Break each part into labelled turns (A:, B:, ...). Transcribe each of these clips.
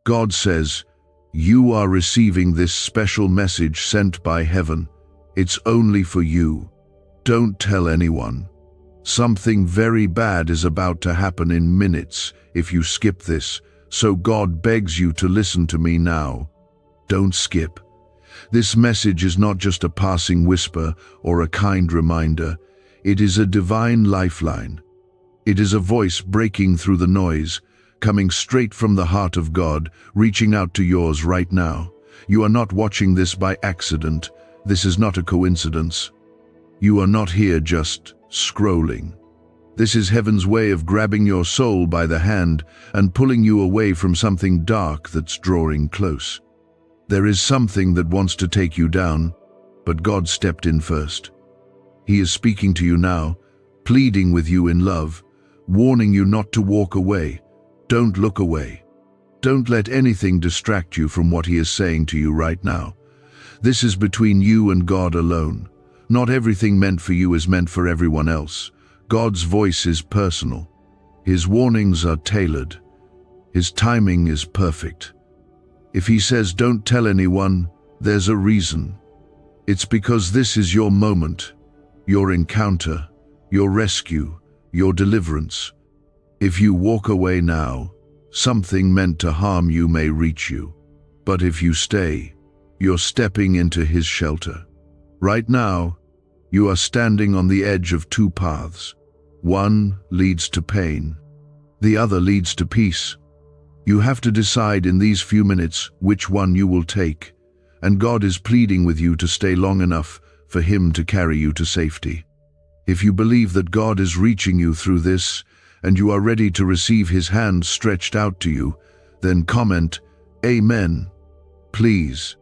A: God says, you are receiving this special message sent by heaven. It's only for you. Don't tell anyone. Something very bad is about to happen in minutes if you skip this, so God begs you to listen to me now. Don't skip. This message is not just a passing whisper or a kind reminder. It is a divine lifeline. It is a voice breaking through the noise, coming straight from the heart of God, reaching out to yours right now. You are not watching this by accident. This is not a coincidence. You are not here just scrolling. This is heaven's way of grabbing your soul by the hand and pulling you away from something dark that's drawing close. There is something that wants to take you down, but God stepped in first. He is speaking to you now, pleading with you in love, warning you not to walk away. Don't look away. Don't let anything distract you from what He is saying to you right now. This is between you and God alone. Not everything meant for you is meant for everyone else. God's voice is personal. His warnings are tailored. His timing is perfect. If He says don't tell anyone, there's a reason. It's because this is your moment, your encounter, your rescue, your deliverance. If you walk away now, something meant to harm you may reach you. But if you stay, you're stepping into His shelter. Right now, you are standing on the edge of two paths. One leads to pain. The other leads to peace. You have to decide in these few minutes which one you will take, and God is pleading with you to stay long enough for Him to carry you to safety. If you believe that God is reaching you through this, and you are ready to receive His hand stretched out to you, then comment, Amen. Please,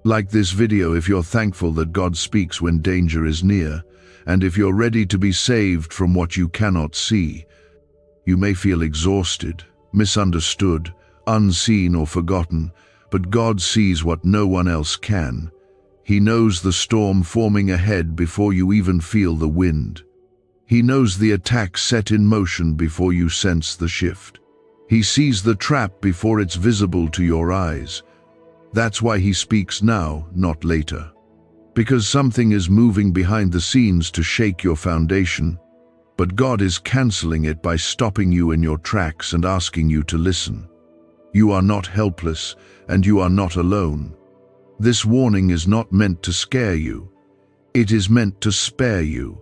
A: like this video if you're thankful that God speaks when danger is near, and if you're ready to be saved from what you cannot see. You may feel exhausted, misunderstood, unseen or forgotten, but God sees what no one else can. He knows the storm forming ahead before you even feel the wind. He knows the attack set in motion before you sense the shift. He sees the trap before it's visible to your eyes. That's why He speaks now, not later. Because something is moving behind the scenes to shake your foundation, but God is canceling it by stopping you in your tracks and asking you to listen. You are not helpless, and you are not alone. This warning is not meant to scare you. It is meant to spare you.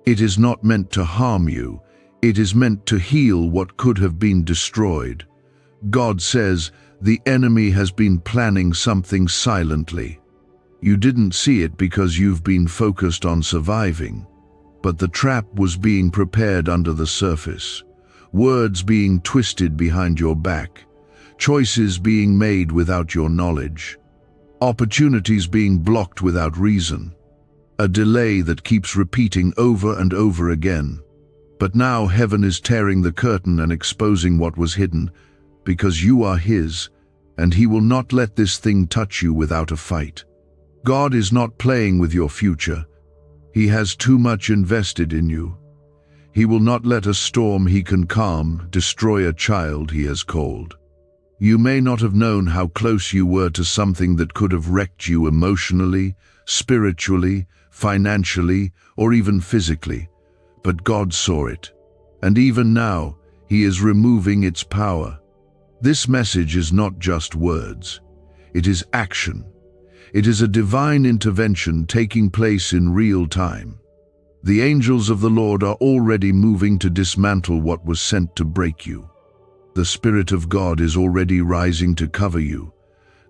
A: It is not meant to harm you. It is meant to heal what could have been destroyed. God says, the enemy has been planning something silently. You didn't see it because you've been focused on surviving, but the trap was being prepared under the surface. Words being twisted behind your back. Choices being made without your knowledge. Opportunities being blocked without reason. A delay that keeps repeating over and over again. But now heaven is tearing the curtain and exposing what was hidden, because you are His, and He will not let this thing touch you without a fight. God is not playing with your future. He has too much invested in you. He will not let a storm He can calm destroy a child He has called. You may not have known how close you were to something that could have wrecked you emotionally, spiritually, financially, or even physically, but God saw it, and even now He is removing its power. This message is not just words. It is action. It is a divine intervention taking place in real time. The angels of the Lord are already moving to dismantle what was sent to break you. The Spirit of God is already rising to cover you.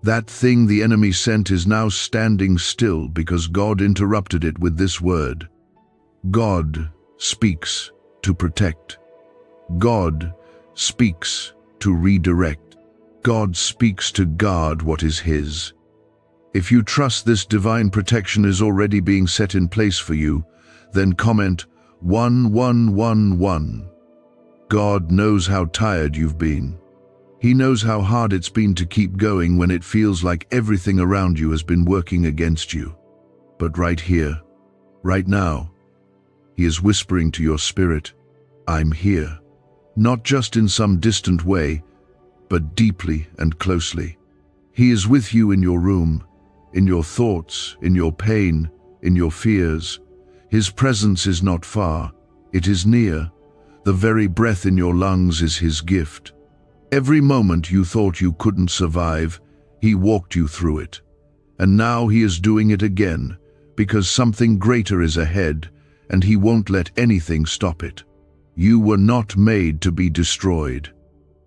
A: That thing the enemy sent is now standing still because God interrupted it with this word. God speaks to protect. God speaks to redirect. God speaks to guard what is His. If you trust this divine protection is already being set in place for you, then comment 1111. God knows how tired you've been. He knows how hard it's been to keep going when it feels like everything around you has been working against you. But right here, right now, He is whispering to your spirit, I'm here. Not just in some distant way, but deeply and closely. He is with you in your room, in your thoughts, in your pain, in your fears. His presence is not far, it is near. The very breath in your lungs is His gift. Every moment you thought you couldn't survive, He walked you through it. And now He is doing it again, because something greater is ahead, and He won't let anything stop it. You were not made to be destroyed.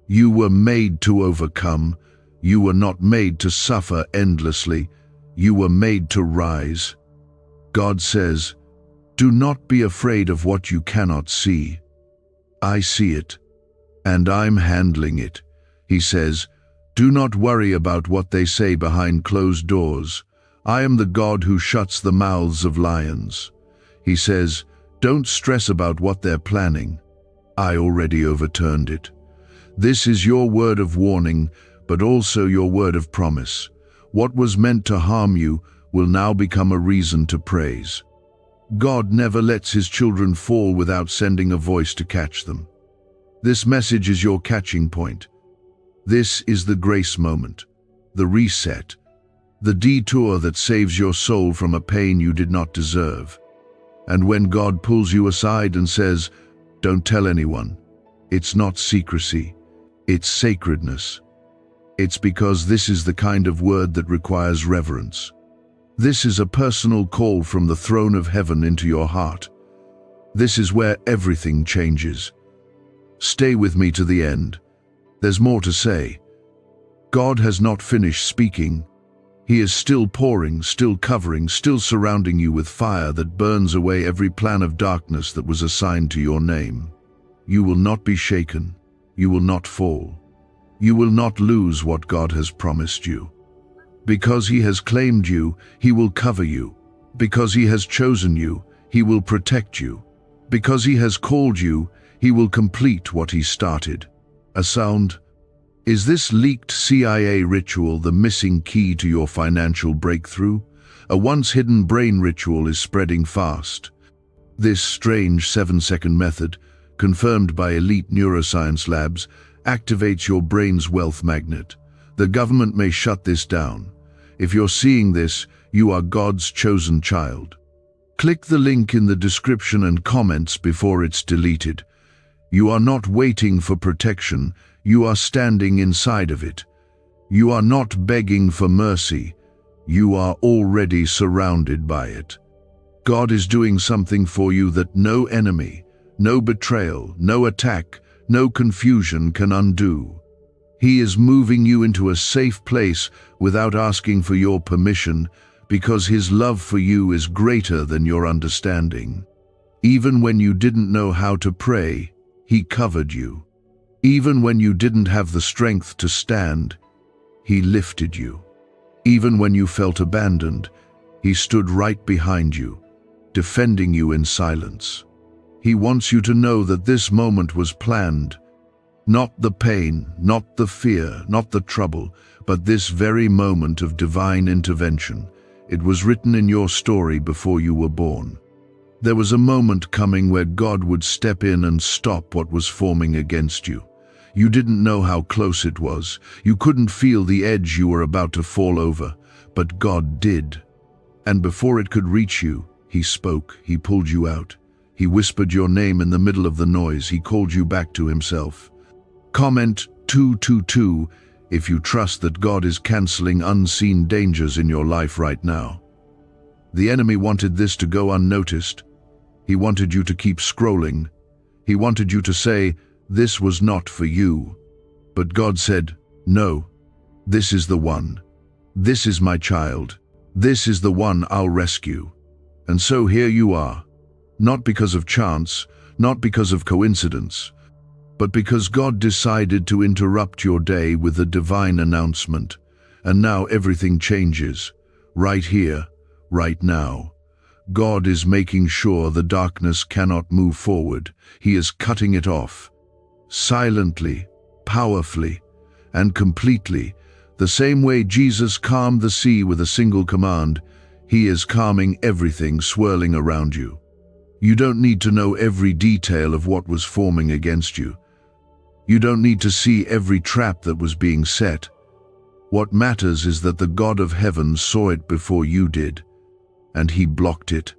A: You were made to overcome. You were not made to suffer endlessly. You were made to rise. God says, "Do not be afraid of what you cannot see. I see it, and I'm handling it." He says, "Do not worry about what they say behind closed doors. I am the God who shuts the mouths of lions." He says, "Don't stress about what they're planning. I already overturned it." This is your word of warning, but also your word of promise. What was meant to harm you will now become a reason to praise. God never lets His children fall without sending a voice to catch them. This message is your catching point. This is the grace moment, the reset, the detour that saves your soul from a pain you did not deserve. And when God pulls you aside and says, "Don't tell anyone," it's not secrecy, it's sacredness. It's because this is the kind of word that requires reverence. This is a personal call from the throne of heaven into your heart. This is where everything changes. Stay with me to the end. There's more to say. God has not finished speaking. He is still pouring, still covering, still surrounding you with fire that burns away every plan of darkness that was assigned to your name. You will not be shaken. You will not fall. You will not lose what God has promised you. Because He has claimed you, He will cover you. Because He has chosen you, He will protect you. Because He has called you, He will complete what He started. A sound? Is this leaked CIA ritual the missing key to your financial breakthrough? A once-hidden brain ritual is spreading fast. This strange 7-second method, confirmed by elite neuroscience labs, activates your brain's wealth magnet. The government may shut this down. If you're seeing this, you are God's chosen child. Click the link in the description and comments before it's deleted. You are not waiting for protection, you are standing inside of it. You are not begging for mercy, you are already surrounded by it. God is doing something for you that no enemy, no betrayal, no attack, no confusion can undo. He is moving you into a safe place without asking for your permission, because His love for you is greater than your understanding. Even when you didn't know how to pray, He covered you. Even when you didn't have the strength to stand, He lifted you. Even when you felt abandoned, He stood right behind you, defending you in silence. He wants you to know that this moment was planned. Not the pain, not the fear, not the trouble, but this very moment of divine intervention. It was written in your story before you were born. There was a moment coming where God would step in and stop what was forming against you. You didn't know how close it was. You couldn't feel the edge you were about to fall over, but God did. And before it could reach you, He spoke, He pulled you out. He whispered your name in the middle of the noise. He called you back to Himself. Comment 222 if you trust that God is canceling unseen dangers in your life right now. The enemy wanted this to go unnoticed. He wanted you to keep scrolling. He wanted you to say, "This was not for you." But God said, "No, this is the one. This is my child. This is the one I'll rescue." And so here you are, not because of chance, not because of coincidence, but because God decided to interrupt your day with a divine announcement. And now everything changes, right here, right now. God is making sure the darkness cannot move forward. He is cutting it off. Silently, powerfully, and completely. The same way Jesus calmed the sea with a single command, He is calming everything swirling around you. You don't need to know every detail of what was forming against you. You don't need to see every trap that was being set. What matters is that the God of heaven saw it before you did, and he blocked it.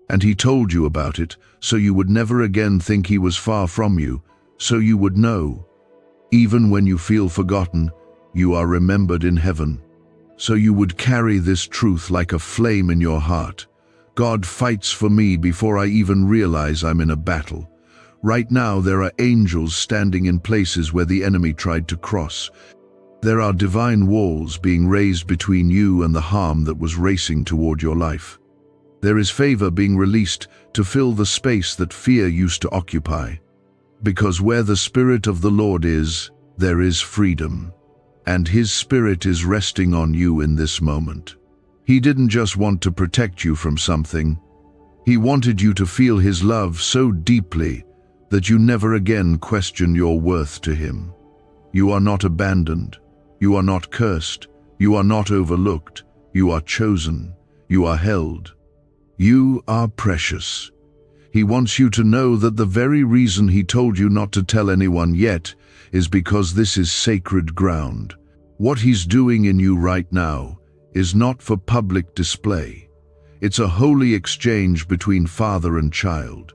A: And he told you about it, so you would never again think he was far from you, so you would know. Even when you feel forgotten, you are remembered in heaven. So you would carry this truth like a flame in your heart. God fights for me before I even realize I'm in a battle. Right now there are angels standing in places where the enemy tried to cross. There are divine walls being raised between you and the harm that was racing toward your life. There is favor being released to fill the space that fear used to occupy. Because where the Spirit of the Lord is, there is freedom. And His Spirit is resting on you in this moment. He didn't just want to protect you from something. He wanted you to feel His love so deeply that you never again question your worth to Him. You are not abandoned. You are not cursed. You are not overlooked. You are chosen. You are held. You are precious. He wants you to know that the very reason He told you not to tell anyone yet is because this is sacred ground. What He's doing in you right now is not for public display. It's a holy exchange between father and child.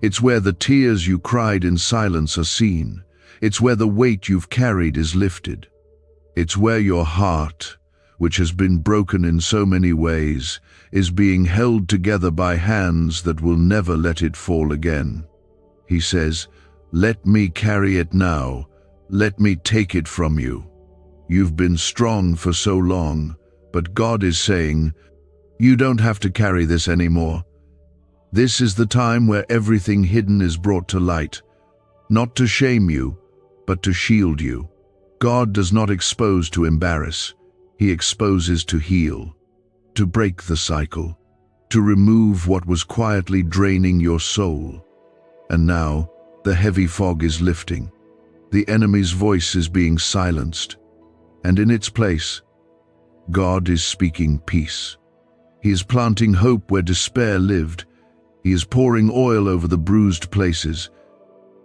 A: It's where the tears you cried in silence are seen. It's where the weight you've carried is lifted. It's where your heart, which has been broken in so many ways, is being held together by hands that will never let it fall again. He says, "Let me carry it now. Let me take it from you. You've been strong for so long, but God is saying, you don't have to carry this anymore. This is the time where everything hidden is brought to light, not to shame you, but to shield you. God does not expose to embarrass. He exposes to heal, to break the cycle, to remove what was quietly draining your soul. And now, the heavy fog is lifting. The enemy's voice is being silenced. And in its place, God is speaking peace. He is planting hope where despair lived. He is pouring oil over the bruised places.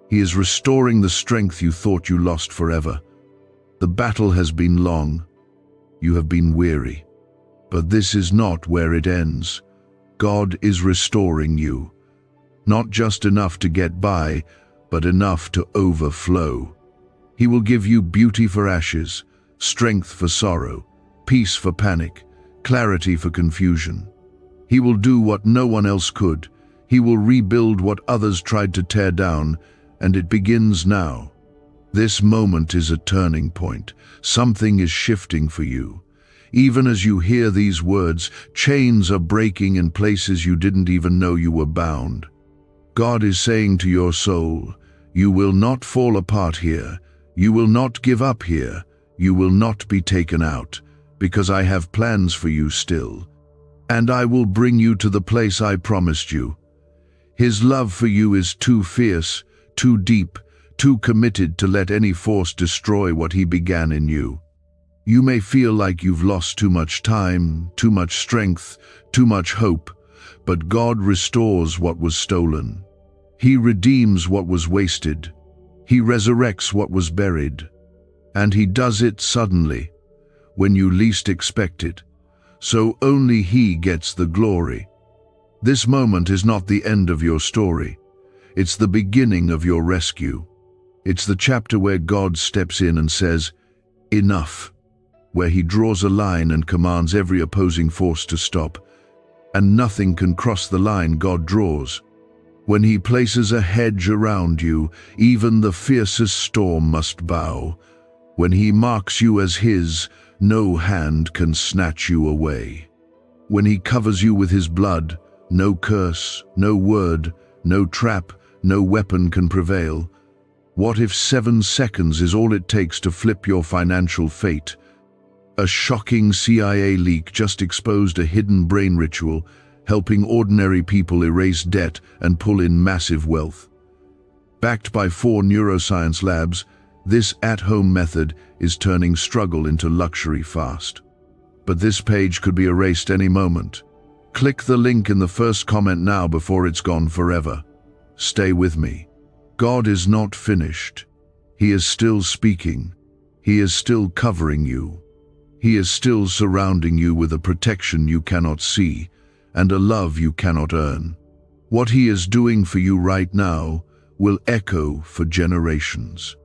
A: He is restoring the strength you thought you lost forever. The battle has been long. You have been weary. But this is not where it ends. God is restoring you. Not just enough to get by, but enough to overflow. He will give you beauty for ashes, strength for sorrow, peace for panic, clarity for confusion. He will do what no one else could. He will rebuild what others tried to tear down, and it begins now. This moment is a turning point. Something is shifting for you. Even as you hear these words, chains are breaking in places you didn't even know you were bound. God is saying to your soul, you will not fall apart here. You will not give up here. You will not be taken out, because I have plans for you still. And I will bring you to the place I promised you. His love for you is too fierce, too deep, too committed to let any force destroy what He began in you. You may feel like you've lost too much time, too much strength, too much hope, but God restores what was stolen. He redeems what was wasted. He resurrects what was buried. And He does it suddenly, when you least expect it. So only He gets the glory. This moment is not the end of your story. It's the beginning of your rescue. It's the chapter where God steps in and says, enough, where He draws a line and commands every opposing force to stop. And nothing can cross the line God draws. When He places a hedge around you, even the fiercest storm must bow. When He marks you as His, no hand can snatch you away. When He covers you with His blood, no curse, no word, no trap, no weapon can prevail. What if 7 seconds is all it takes to flip your financial fate? A shocking CIA leak just exposed a hidden brain ritual, helping ordinary people erase debt and pull in massive wealth. Backed by 4 neuroscience labs, this at-home method is turning struggle into luxury fast. But this page could be erased any moment. Click the link in the first comment now before it's gone forever. Stay with me. God is not finished. He is still speaking. He is still covering you. He is still surrounding you with a protection you cannot see and a love you cannot earn. What He is doing for you right now will echo for generations.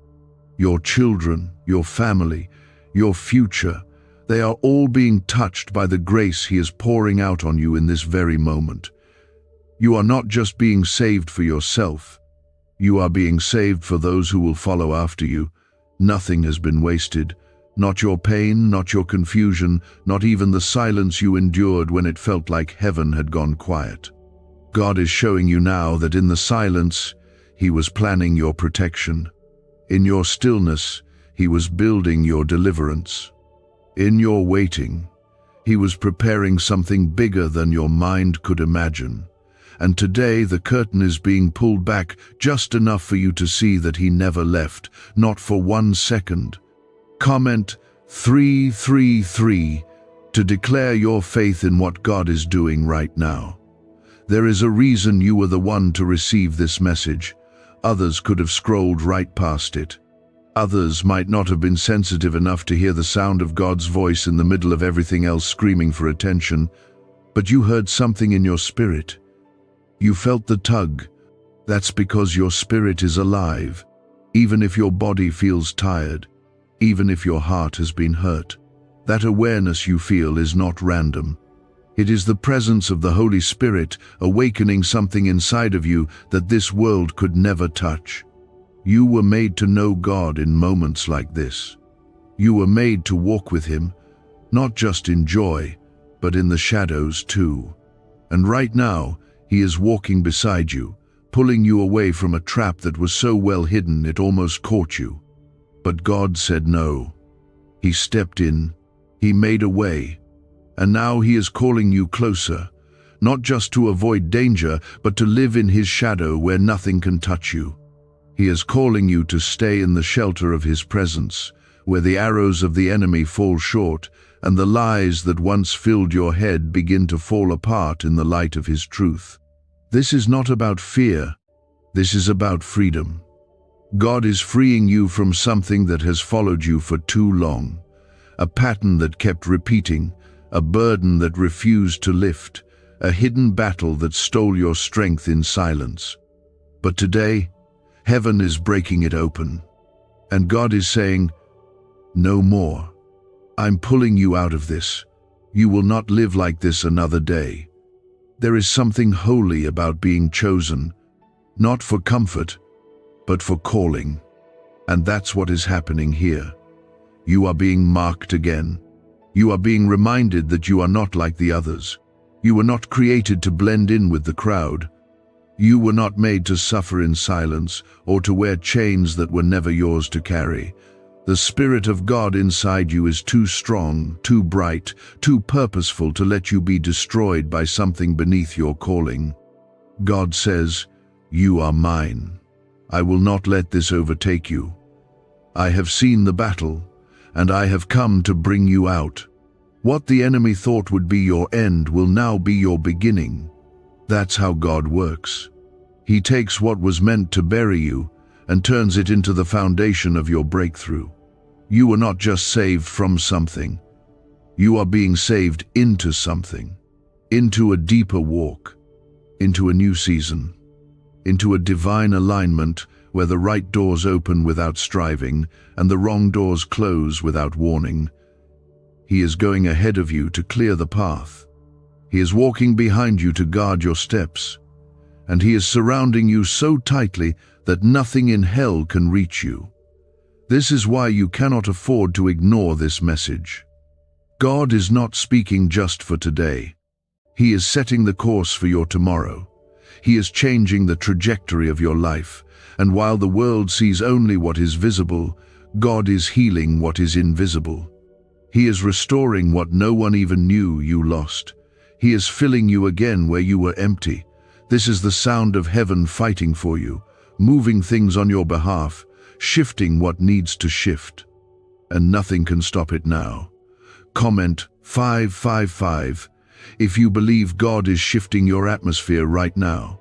A: Your children, your family, your future, they are all being touched by the grace He is pouring out on you in this very moment. You are not just being saved for yourself. You are being saved for those who will follow after you. Nothing has been wasted. Not your pain, not your confusion, not even the silence you endured when it felt like heaven had gone quiet. God is showing you now that in the silence, He was planning your protection. In your stillness, He was building your deliverance. In your waiting, He was preparing something bigger than your mind could imagine. And today the curtain is being pulled back just enough for you to see that He never left, not for 1 second. Comment 333 to declare your faith in what God is doing right now. There is a reason you were the one to receive this message. Others could have scrolled right past it. Others might not have been sensitive enough to hear the sound of God's voice in the middle of everything else screaming for attention. But you heard something in your spirit. You felt the tug. That's because your spirit is alive, even if your body feels tired, even if your heart has been hurt. That awareness you feel is not random. It is the presence of the Holy Spirit awakening something inside of you that this world could never touch. You were made to know God in moments like this. You were made to walk with Him, not just in joy, but in the shadows too. And right now, He is walking beside you, pulling you away from a trap that was so well hidden it almost caught you. But God said no. He stepped in, He made a way, and now He is calling you closer, not just to avoid danger, but to live in His shadow where nothing can touch you. He is calling you to stay in the shelter of His presence, where the arrows of the enemy fall short, and the lies that once filled your head begin to fall apart in the light of His truth. This is not about fear. This is about freedom. God is freeing you from something that has followed you for too long, a pattern that kept repeating, a burden that refused to lift, a hidden battle that stole your strength in silence. But today, heaven is breaking it open, and God is saying, "No more. I'm pulling you out of this. You will not live like this another day." There is something holy about being chosen, not for comfort, but for calling. And that's what is happening here. You are being marked again. You are being reminded that you are not like the others. You were not created to blend in with the crowd. You were not made to suffer in silence or to wear chains that were never yours to carry. The Spirit of God inside you is too strong, too bright, too purposeful to let you be destroyed by something beneath your calling. God says, "You are mine. I will not let this overtake you. I have seen the battle, and I have come to bring you out. What the enemy thought would be your end will now be your beginning." That's how God works. He takes what was meant to bury you and turns it into the foundation of your breakthrough. You are not just saved from something. You are being saved into something, into a deeper walk, into a new season, into a divine alignment where the right doors open without striving and the wrong doors close without warning. He is going ahead of you to clear the path. He is walking behind you to guard your steps, and He is surrounding you so tightly that nothing in hell can reach you. This is why you cannot afford to ignore this message. God is not speaking just for today. He is setting the course for your tomorrow. He is changing the trajectory of your life, and while the world sees only what is visible, God is healing what is invisible. He is restoring what no one even knew you lost. He is filling you again where you were empty. This is the sound of heaven fighting for you, moving things on your behalf, shifting what needs to shift. And nothing can stop it now. Comment 555 if you believe God is shifting your atmosphere right now.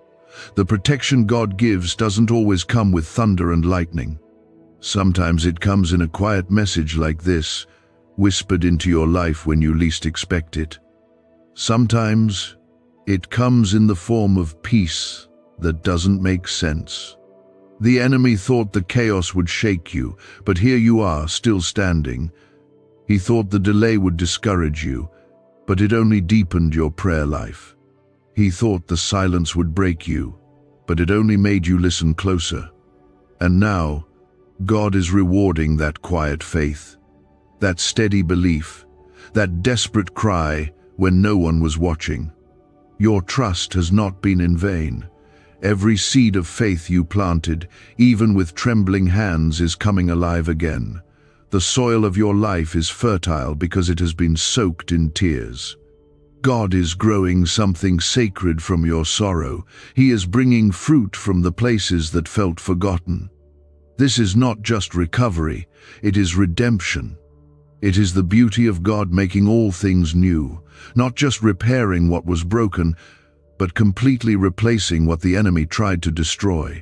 A: The protection God gives doesn't always come with thunder and lightning. Sometimes it comes in a quiet message like this, whispered into your life when you least expect it. Sometimes it comes in the form of peace that doesn't make sense. The enemy thought the chaos would shake you, but here you are, still standing. He thought the delay would discourage you, but it only deepened your prayer life. He thought the silence would break you, but it only made you listen closer. And now, God is rewarding that quiet faith, that steady belief, that desperate cry when no one was watching. Your trust has not been in vain. Every seed of faith you planted, even with trembling hands, is coming alive again. The soil of your life is fertile because it has been soaked in tears. God is growing something sacred from your sorrow. He is bringing fruit from the places that felt forgotten. This is not just recovery, it is redemption. It is the beauty of God making all things new, not just repairing what was broken, but completely replacing what the enemy tried to destroy.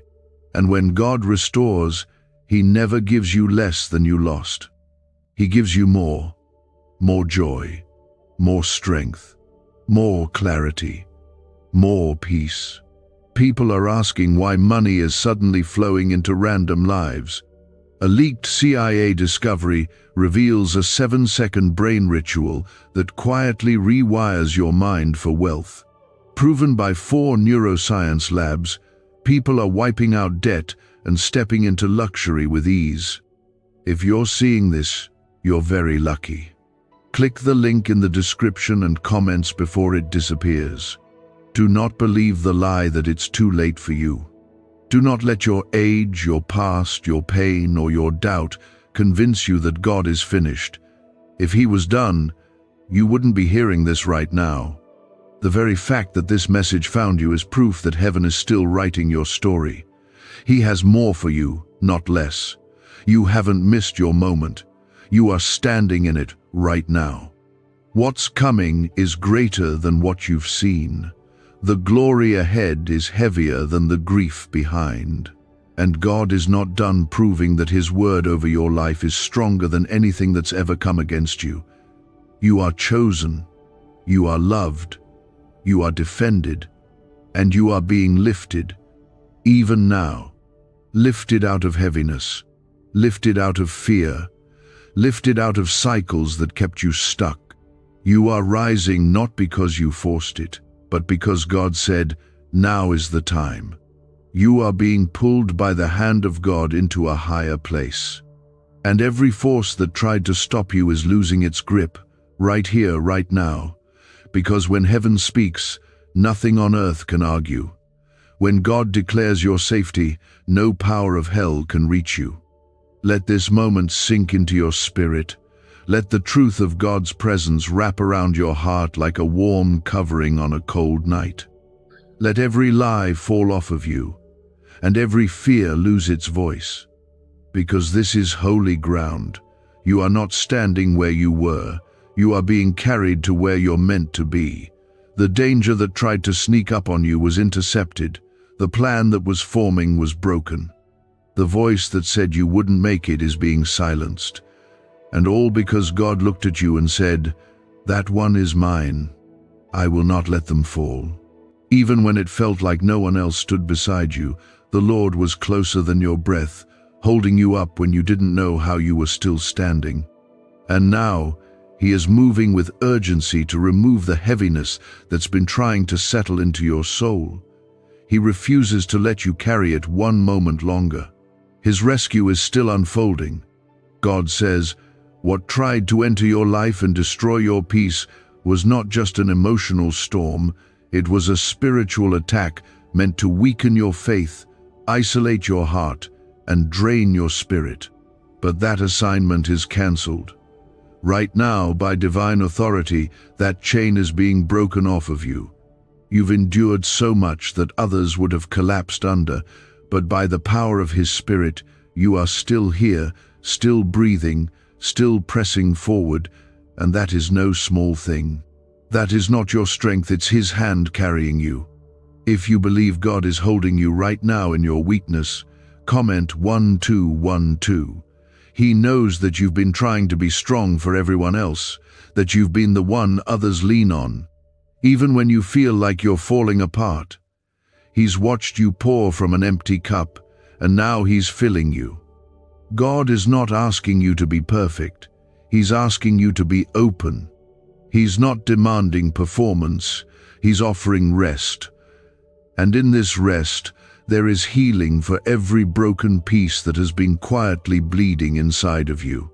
A: And when God restores, He never gives you less than you lost. He gives you more joy, more strength, more clarity, more peace. People are asking why money is suddenly flowing into random lives. A leaked CIA discovery reveals a 7-second brain ritual that quietly rewires your mind for wealth. Proven by 4 neuroscience labs, people are wiping out debt and stepping into luxury with ease. If you're seeing this, you're very lucky. Click the link in the description and comments before it disappears. Do not believe the lie that it's too late for you. Do not let your age, your past, your pain, or your doubt convince you that God is finished. If He was done, you wouldn't be hearing this right now. The very fact that this message found you is proof that heaven is still writing your story. He has more for you, not less. You haven't missed your moment. You are standing in it right now. What's coming is greater than what you've seen. The glory ahead is heavier than the grief behind. And God is not done proving that His word over your life is stronger than anything that's ever come against you. You are chosen. You are loved. You are defended. And you are being lifted, even now. Lifted out of heaviness. Lifted out of fear. Lifted out of cycles that kept you stuck. You are rising not because you forced it, but because God said, now is the time. You are being pulled by the hand of God into a higher place. And every force that tried to stop you is losing its grip, right here, right now. Because when heaven speaks, nothing on earth can argue. When God declares your safety, no power of hell can reach you. Let this moment sink into your spirit. Let the truth of God's presence wrap around your heart like a warm covering on a cold night. Let every lie fall off of you, and every fear lose its voice. Because this is holy ground. You are not standing where you were. You are being carried to where you're meant to be. The danger that tried to sneak up on you was intercepted. The plan that was forming was broken. The voice that said you wouldn't make it is being silenced. And all because God looked at you and said, that one is mine. I will not let them fall. Even when it felt like no one else stood beside you, the Lord was closer than your breath, holding you up when you didn't know how you were still standing. And now, He is moving with urgency to remove the heaviness that's been trying to settle into your soul. He refuses to let you carry it one moment longer. His rescue is still unfolding. God says, what tried to enter your life and destroy your peace was not just an emotional storm, it was a spiritual attack meant to weaken your faith, isolate your heart, and drain your spirit. But that assignment is cancelled. Right now, by divine authority, that chain is being broken off of you. You've endured so much that others would have collapsed under, but by the power of His Spirit, you are still here, still breathing, still pressing forward, and that is no small thing. That is not your strength, it's His hand carrying you. If you believe God is holding you right now in your weakness, Comment 1212. He knows that you've been trying to be strong for everyone else, that you've been the one others lean on, even when you feel like you're falling apart. He's watched you pour from an empty cup, and now he's filling you. God is not asking you to be perfect. He's asking you to be open. He's not demanding performance. He's offering rest. And in this rest, there is healing for every broken piece that has been quietly bleeding inside of you.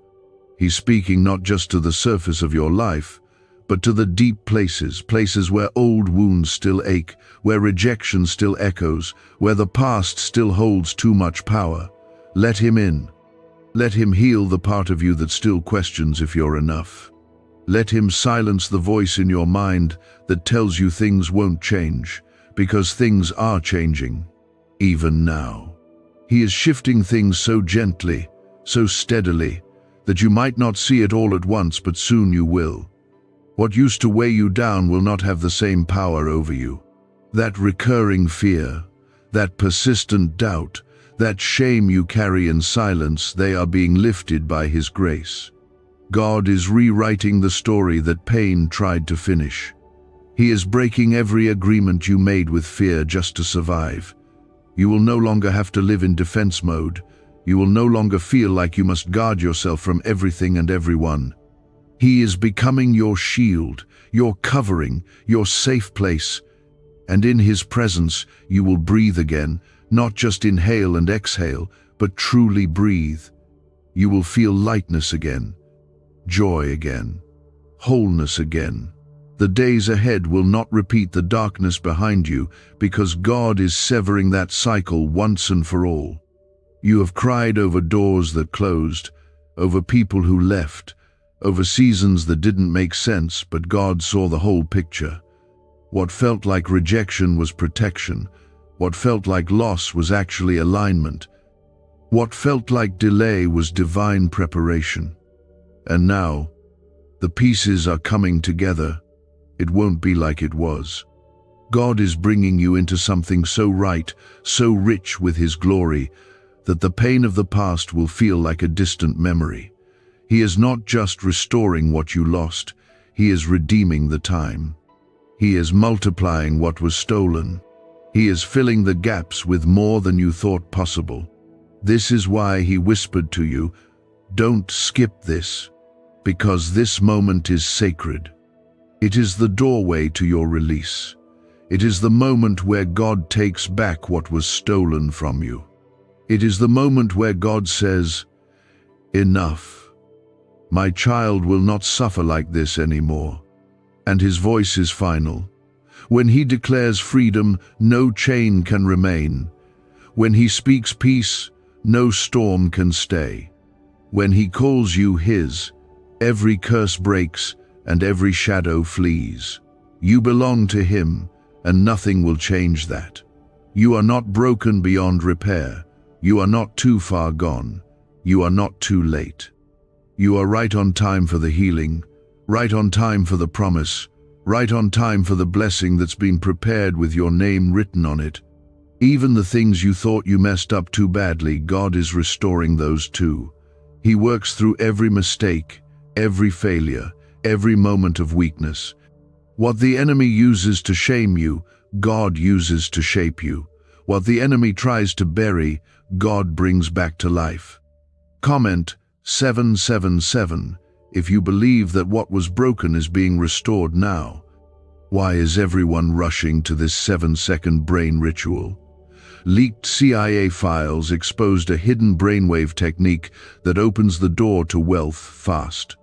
A: He's speaking not just to the surface of your life, but to the deep places where old wounds still ache, where rejection still echoes, where the past still holds too much power. Let him in. Let him heal the part of you that still questions if you're enough. Let him silence the voice in your mind that tells you things won't change, because things are changing, even now. He is shifting things so gently, so steadily, that you might not see it all at once, but soon you will. What used to weigh you down will not have the same power over you. That recurring fear, that persistent doubt, that shame you carry in silence, they are being lifted by His grace. God is rewriting the story that pain tried to finish. He is breaking every agreement you made with fear just to survive. You will no longer have to live in defense mode. You will no longer feel like you must guard yourself from everything and everyone. He is becoming your shield, your covering, your safe place. And in His presence, you will breathe again, not just inhale and exhale, but truly breathe. You will feel lightness again, joy again, wholeness again. The days ahead will not repeat the darkness behind you, because God is severing that cycle once and for all. You have cried over doors that closed, over people who left, over seasons that didn't make sense, but God saw the whole picture. What felt like rejection was protection. What felt like loss was actually alignment. What felt like delay was divine preparation. And now, the pieces are coming together. It won't be like it was. God is bringing you into something so right, so rich with His glory, that the pain of the past will feel like a distant memory. He is not just restoring what you lost, He is redeeming the time. He is multiplying what was stolen. He is filling the gaps with more than you thought possible. This is why He whispered to you, "Don't skip this, because this moment is sacred." It is the doorway to your release. It is the moment where God takes back what was stolen from you. It is the moment where God says, "Enough. My child will not suffer like this anymore." And His voice is final. When He declares freedom, no chain can remain. When He speaks peace, no storm can stay. When He calls you His, every curse breaks and every shadow flees. You belong to Him, and nothing will change that. You are not broken beyond repair. You are not too far gone. You are not too late. You are right on time for the healing, right on time for the promise, right on time for the blessing that's been prepared with your name written on it. Even the things you thought you messed up too badly, God is restoring those too. He works through every mistake, every failure, every moment of weakness. What the enemy uses to shame you, God uses to shape you. What the enemy tries to bury, God brings back to life. Comment 777 if you believe that what was broken is being restored now. Why is everyone rushing to this 7-second brain ritual? Leaked CIA files exposed a hidden brainwave technique that opens the door to wealth fast.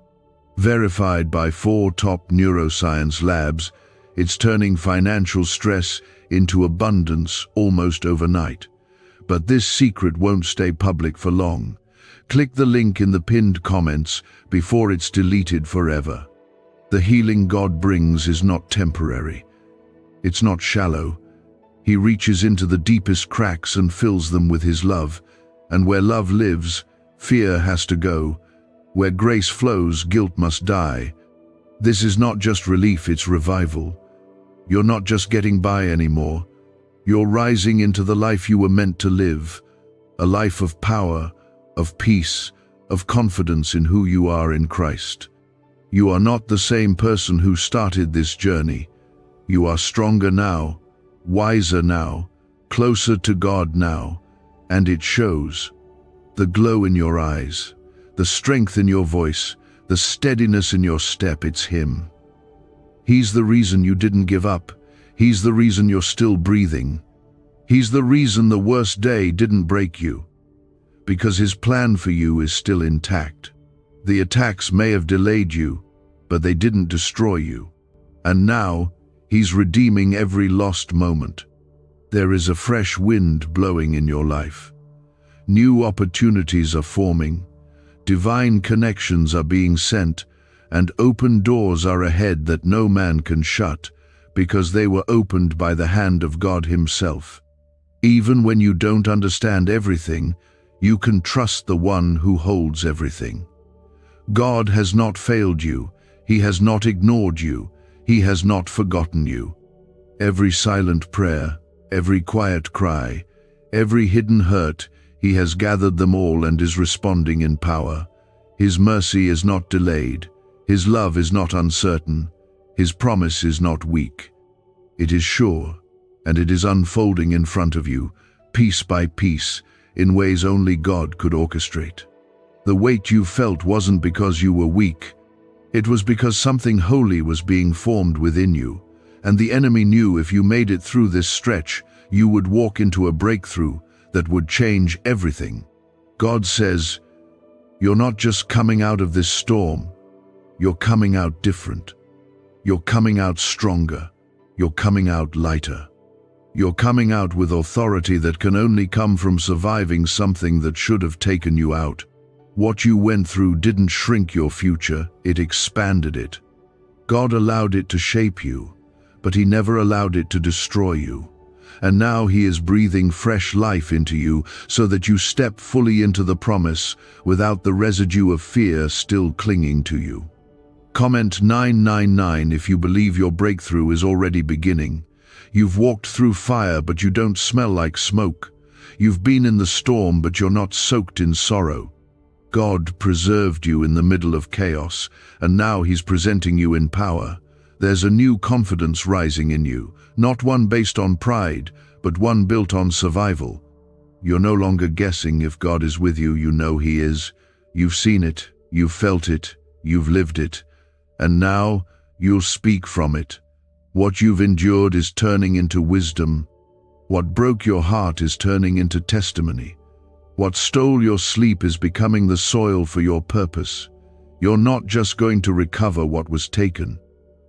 A: Verified by 4 top neuroscience labs, it's turning financial stress into abundance almost overnight. But this secret won't stay public for long. Click the link in the pinned comments before it's deleted forever. The healing God brings is not temporary. It's not shallow. He reaches into the deepest cracks and fills them with His love. And where love lives, fear has to go. Where grace flows, guilt must die. This is not just relief, it's revival. You're not just getting by anymore. You're rising into the life you were meant to live. a life of power, of peace, of confidence in who you are in Christ. You are not the same person who started this journey. You are stronger now, wiser now, closer to God now, and it shows. The glow in your eyes, the strength in your voice, the steadiness in your step, it's Him. He's the reason you didn't give up. He's the reason you're still breathing. He's the reason the worst day didn't break you. Because His plan for you is still intact. The attacks may have delayed you, but they didn't destroy you. And now, He's redeeming every lost moment. There is a fresh wind blowing in your life. New opportunities are forming. Divine connections are being sent, and open doors are ahead that no man can shut, because they were opened by the hand of God Himself. Even when you don't understand everything, you can trust the one who holds everything. God has not failed you. He has not ignored you. He has not forgotten you. Every silent prayer, every quiet cry, every hidden hurt, He has gathered them all and is responding in power. His mercy is not delayed. His love is not uncertain. His promise is not weak. It is sure, and it is unfolding in front of you, piece by piece, in ways only God could orchestrate. The weight you felt wasn't because you were weak. It was because something holy was being formed within you, and the enemy knew if you made it through this stretch, you would walk into a breakthrough that would change everything. God says, you're not just coming out of this storm, you're coming out different. You're coming out stronger. You're coming out lighter. You're coming out with authority that can only come from surviving something that should have taken you out. What you went through didn't shrink your future, it expanded it. God allowed it to shape you, but He never allowed it to destroy you. And now He is breathing fresh life into you so that you step fully into the promise without the residue of fear still clinging to you. Comment 999 if you believe your breakthrough is already beginning. You've walked through fire, but you don't smell like smoke. You've been in the storm, but you're not soaked in sorrow. God preserved you in the middle of chaos, and now He's presenting you in power. There's a new confidence rising in you, not one based on pride, but one built on survival. You're no longer guessing if God is with you, you know He is. You've seen it, you've felt it, you've lived it, and now you'll speak from it. What you've endured is turning into wisdom. What broke your heart is turning into testimony. What stole your sleep is becoming the soil for your purpose. You're not just going to recover what was taken.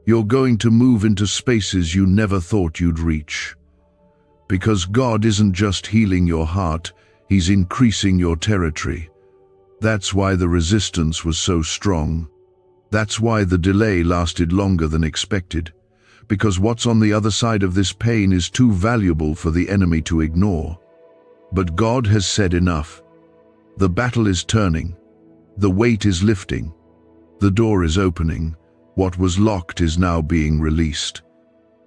A: You're going to move into spaces you never thought you'd reach. Because God isn't just healing your heart, He's increasing your territory. That's why the resistance was so strong. That's why the delay lasted longer than expected. Because what's on the other side of this pain is too valuable for the enemy to ignore. But God has said enough. The battle is turning. The weight is lifting. The door is opening. What was locked is now being released.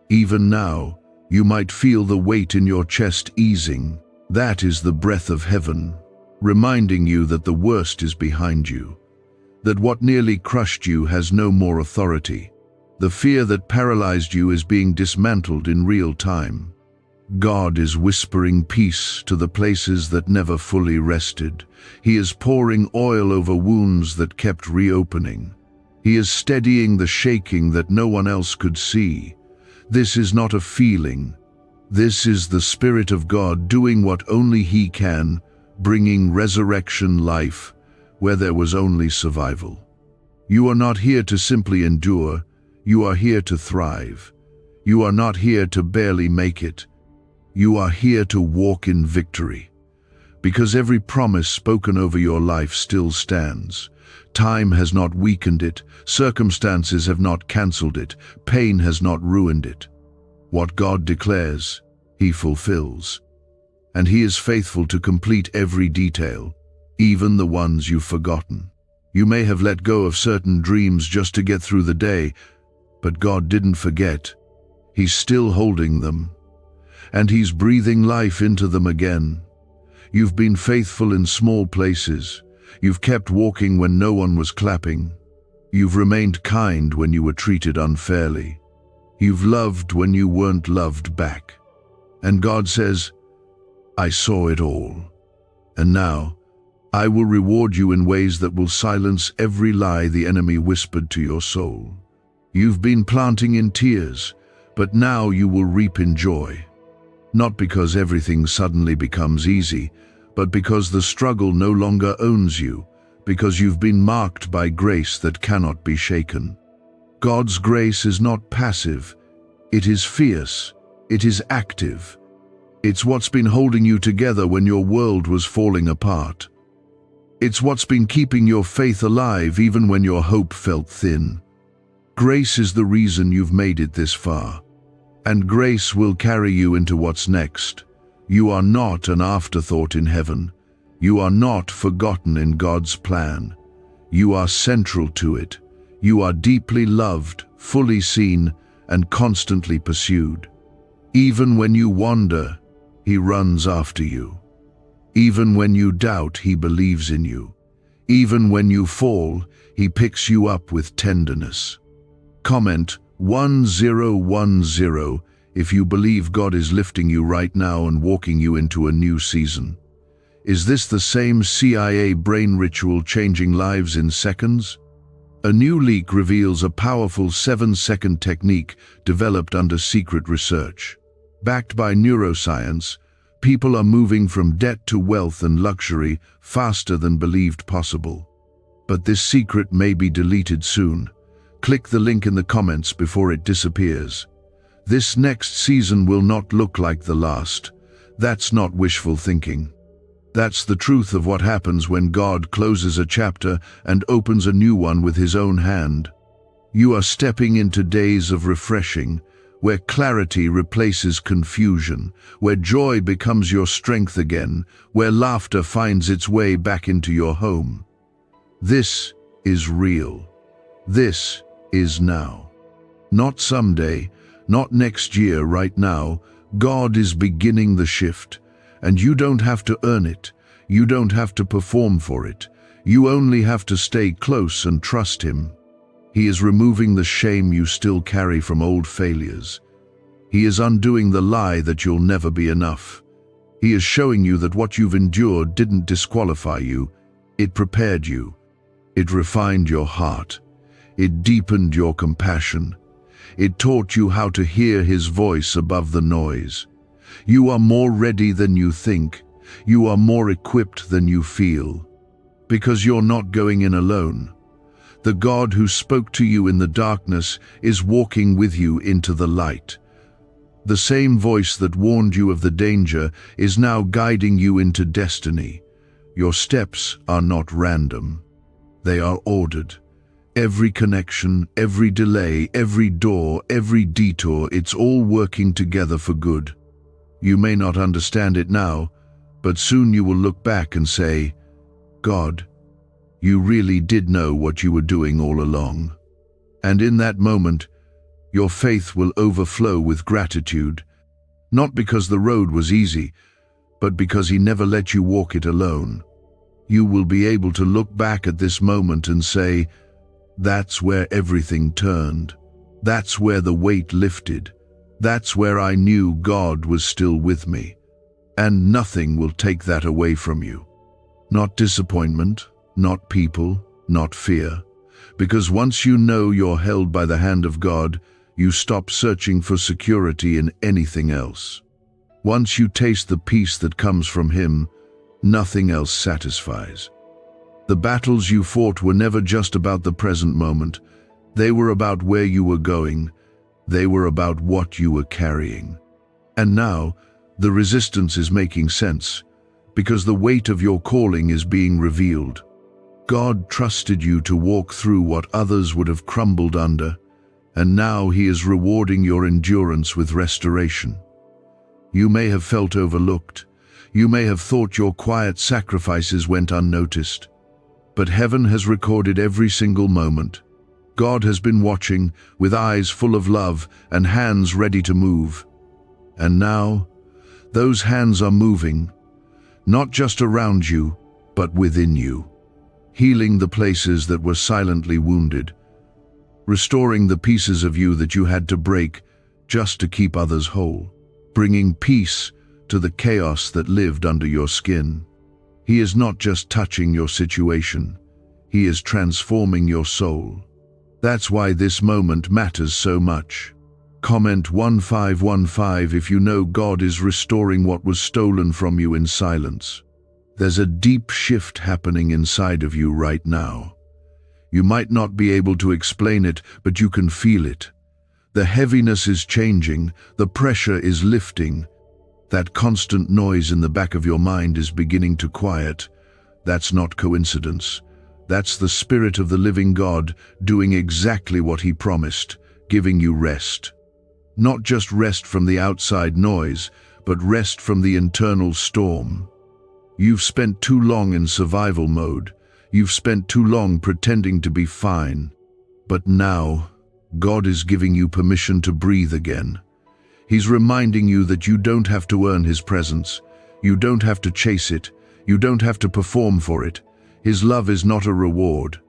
A: Even now, you might feel the weight in your chest easing. That is the breath of heaven, reminding you that the worst is behind you. That what nearly crushed you has no more authority. The fear that paralyzed you is being dismantled in real time. God is whispering peace to the places that never fully rested. He is pouring oil over wounds that kept reopening. He is steadying the shaking that no one else could see. This is not a feeling. This is the Spirit of God doing what only He can, bringing resurrection life where there was only survival. You are not here to simply endure. You are here to thrive. You are not here to barely make it. You are here to walk in victory. Because every promise spoken over your life still stands. Time has not weakened it. Circumstances have not cancelled it. Pain has not ruined it. What God declares, He fulfills. And He is faithful to complete every detail, even the ones you've forgotten. You may have let go of certain dreams just to get through the day, but God didn't forget. He's still holding them. And He's breathing life into them again. You've been faithful in small places. You've kept walking when no one was clapping. You've remained kind when you were treated unfairly. You've loved when you weren't loved back. And God says, I saw it all. And now, I will reward you in ways that will silence every lie the enemy whispered to your soul. You've been planting in tears, but now you will reap in joy. Not because everything suddenly becomes easy, but because the struggle no longer owns you, because you've been marked by grace that cannot be shaken. God's grace is not passive, it is fierce, it is active. It's what's been holding you together when your world was falling apart. It's what's been keeping your faith alive even when your hope felt thin. Grace is the reason you've made it this far. And grace will carry you into what's next. You are not an afterthought in heaven. You are not forgotten in God's plan. You are central to it. You are deeply loved, fully seen, and constantly pursued. Even when you wander, He runs after you. Even when you doubt, He believes in you. Even when you fall, He picks you up with tenderness. Comment 1010 if you believe God is lifting you right now and walking you into a new season. Is this the same CIA brain ritual changing lives in seconds? A new leak reveals a powerful 7-second technique developed under secret research. Backed by neuroscience, people are moving from debt to wealth and luxury faster than believed possible. But this secret may be deleted soon. Click the link in the comments before it disappears. This next season will not look like the last. That's not wishful thinking. That's the truth of what happens when God closes a chapter and opens a new one with His own hand. You are stepping into days of refreshing, where clarity replaces confusion, where joy becomes your strength again, where laughter finds its way back into your home. This is real. This is now. Not someday, not next year, right now. God is beginning the shift, and you don't have to earn it. You don't have to perform for it. You only have to stay close and trust Him. He is removing the shame you still carry from old failures. He is undoing the lie that you'll never be enough. He is showing you that what you've endured didn't disqualify you. It prepared you. It refined your heart. It deepened your compassion. It taught you how to hear His voice above the noise. You are more ready than you think. You are more equipped than you feel. Because you're not going in alone. The God who spoke to you in the darkness is walking with you into the light. The same voice that warned you of the danger is now guiding you into destiny. Your steps are not random. They are ordered. Every connection, every delay, every door, every detour, it's all working together for good. You may not understand it now, but soon you will look back and say, God, you really did know what you were doing all along. And in that moment, your faith will overflow with gratitude, not because the road was easy, but because He never let you walk it alone. You will be able to look back at this moment and say, that's where everything turned. That's where the weight lifted. That's where I knew God was still with me. And nothing will take that away from you. Not disappointment, not people, not fear. Because once you know you're held by the hand of God, you stop searching for security in anything else. Once you taste the peace that comes from Him, nothing else satisfies. The battles you fought were never just about the present moment. They were about where you were going. They were about what you were carrying. And now, the resistance is making sense, because the weight of your calling is being revealed. God trusted you to walk through what others would have crumbled under, and now He is rewarding your endurance with restoration. You may have felt overlooked. You may have thought your quiet sacrifices went unnoticed. But heaven has recorded every single moment. God has been watching, with eyes full of love and hands ready to move. And now, those hands are moving, not just around you, but within you, healing the places that were silently wounded, restoring the pieces of you that you had to break just to keep others whole, bringing peace to the chaos that lived under your skin. He is not just touching your situation, he is transforming your soul. That's why this moment matters so much. Comment 1515 if you know God is restoring what was stolen from you in silence. There's a deep shift happening inside of you right now. You might not be able to explain it, but you can feel it. The heaviness is changing, the pressure is lifting. That constant noise in the back of your mind is beginning to quiet. That's not coincidence. That's the Spirit of the living God doing exactly what He promised, giving you rest. Not just rest from the outside noise, but rest from the internal storm. You've spent too long in survival mode. You've spent too long pretending to be fine. But now, God is giving you permission to breathe again. He's reminding you that you don't have to earn His presence. You don't have to chase it. You don't have to perform for it. His love is not a reward.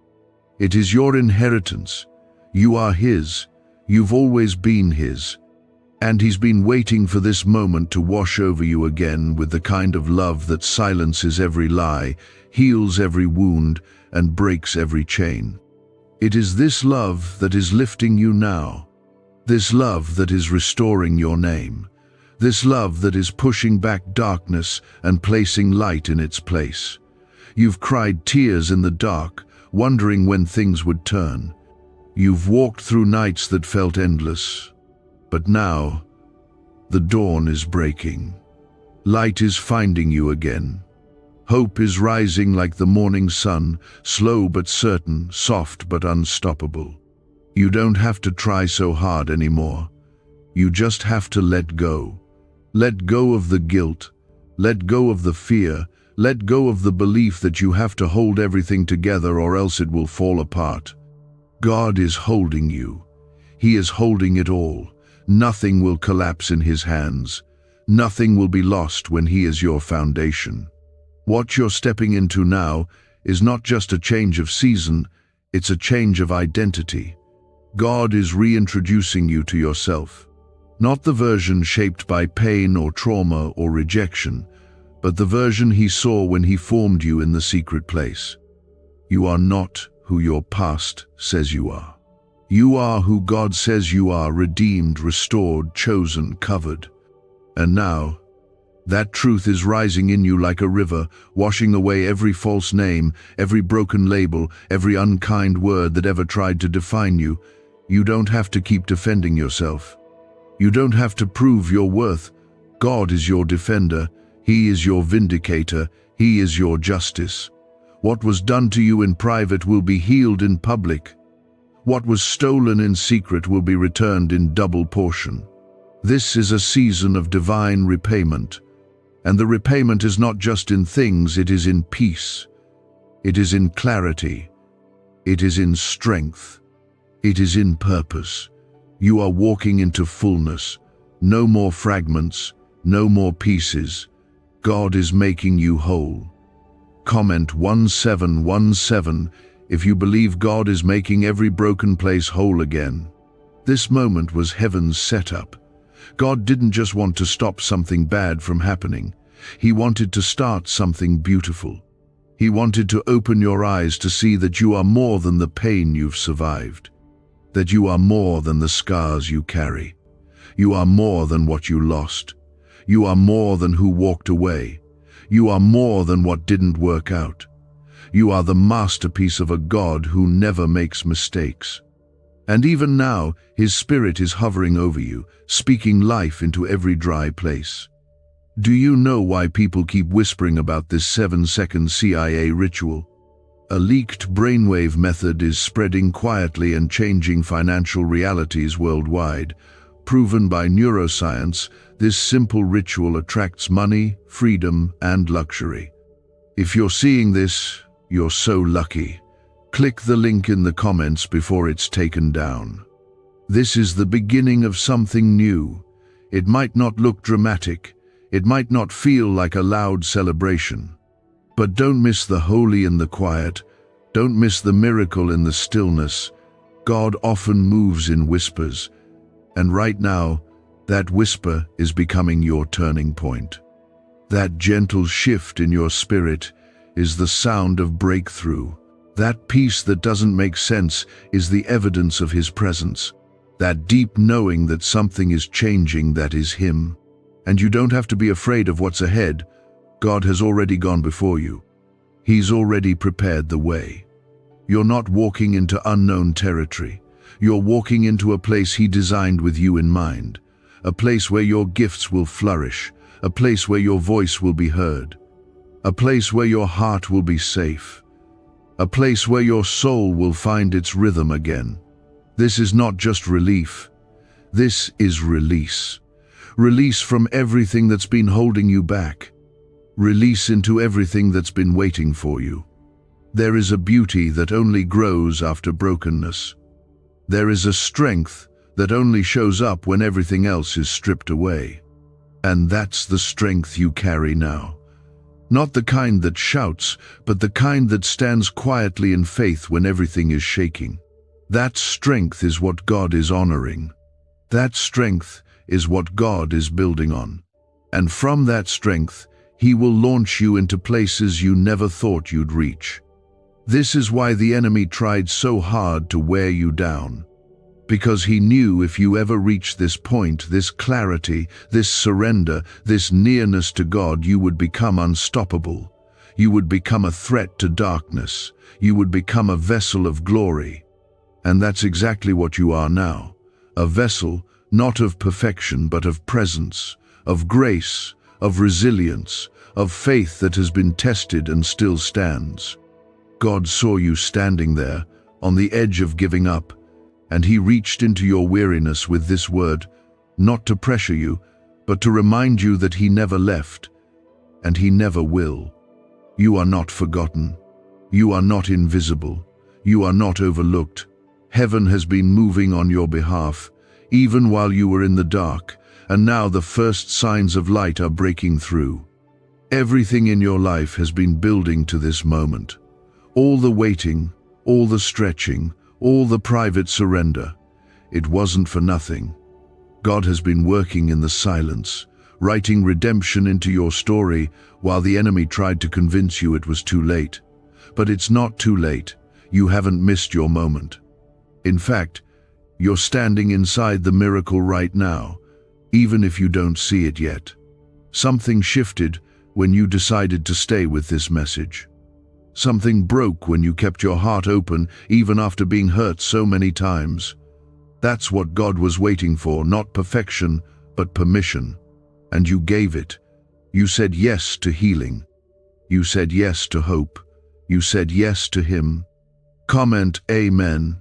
A: It is your inheritance. You are His. You've always been His. And He's been waiting for this moment to wash over you again with the kind of love that silences every lie, heals every wound, and breaks every chain. It is this love that is lifting you now. This love that is restoring your name. This love that is pushing back darkness and placing light in its place. You've cried tears in the dark, wondering when things would turn. You've walked through nights that felt endless. But now, the dawn is breaking. Light is finding you again. Hope is rising like the morning sun, slow but certain, soft but unstoppable. You don't have to try so hard anymore. You just have to let go. Let go of the guilt. Let go of the fear. Let go of the belief that you have to hold everything together or else it will fall apart. God is holding you. He is holding it all. Nothing will collapse in His hands. Nothing will be lost when He is your foundation. What you're stepping into now is not just a change of season, it's a change of identity. God is reintroducing you to yourself. Not the version shaped by pain or trauma or rejection, but the version He saw when He formed you in the secret place. You are not who your past says you are. You are who God says you are, redeemed, restored, chosen, covered. And now, that truth is rising in you like a river, washing away every false name, every broken label, every unkind word that ever tried to define you. You don't have to keep defending yourself. You don't have to prove your worth. God is your defender. He is your vindicator. He is your justice. What was done to you in private will be healed in public. What was stolen in secret will be returned in double portion. This is a season of divine repayment. And the repayment is not just in things, it is in peace. It is in clarity. It is in strength. It is in purpose. You are walking into fullness. No more fragments, no more pieces. God is making you whole. Comment 1717 if you believe God is making every broken place whole again. This moment was heaven's setup. God didn't just want to stop something bad from happening. He wanted to start something beautiful. He wanted to open your eyes to see that you are more than the pain you've survived. That you are more than the scars you carry. You are more than what you lost. You are more than who walked away. You are more than what didn't work out. You are the masterpiece of a God who never makes mistakes. And even now, His Spirit is hovering over you, speaking life into every dry place. Do you know why people keep whispering about this 7-second CIA ritual? A leaked brainwave method is spreading quietly and changing financial realities worldwide. Proven by neuroscience, this simple ritual attracts money, freedom, and luxury. If you're seeing this, you're so lucky. Click the link in the comments before it's taken down. This is the beginning of something new. It might not look dramatic. It might not feel like a loud celebration. But don't miss the holy in the quiet. Don't miss the miracle in the stillness. God often moves in whispers, and right now, that whisper is becoming your turning point. That gentle shift in your spirit is the sound of breakthrough. That peace that doesn't make sense is the evidence of His presence. That deep knowing that something is changing, that is Him. And you don't have to be afraid of what's ahead. God has already gone before you. He's already prepared the way. You're not walking into unknown territory. You're walking into a place He designed with you in mind. A place where your gifts will flourish. A place where your voice will be heard. A place where your heart will be safe. A place where your soul will find its rhythm again. This is not just relief. This is release. Release from everything that's been holding you back. Release into everything that's been waiting for you. There is a beauty that only grows after brokenness. There is a strength that only shows up when everything else is stripped away. And that's the strength you carry now. Not the kind that shouts, but the kind that stands quietly in faith when everything is shaking. That strength is what God is honoring. That strength is what God is building on. And from that strength, He will launch you into places you never thought you'd reach. This is why the enemy tried so hard to wear you down. Because he knew if you ever reached this point, this clarity, this surrender, this nearness to God, you would become unstoppable. You would become a threat to darkness. You would become a vessel of glory. And that's exactly what you are now. A vessel, not of perfection, but of presence, of grace, of resilience, of faith that has been tested and still stands. God saw you standing there, on the edge of giving up, and He reached into your weariness with this word, not to pressure you, but to remind you that He never left, and He never will. You are not forgotten. You are not invisible. You are not overlooked. Heaven has been moving on your behalf, even while you were in the dark, and now the first signs of light are breaking through. Everything in your life has been building to this moment. All the waiting, all the stretching, all the private surrender. It wasn't for nothing. God has been working in the silence, writing redemption into your story while the enemy tried to convince you it was too late. But it's not too late. You haven't missed your moment. In fact, you're standing inside the miracle right now, even if you don't see it yet. Something shifted when you decided to stay with this message. Something broke when you kept your heart open even after being hurt so many times. That's what God was waiting for, not perfection, but permission. And you gave it. You said yes to healing. You said yes to hope. You said yes to Him. Comment Amen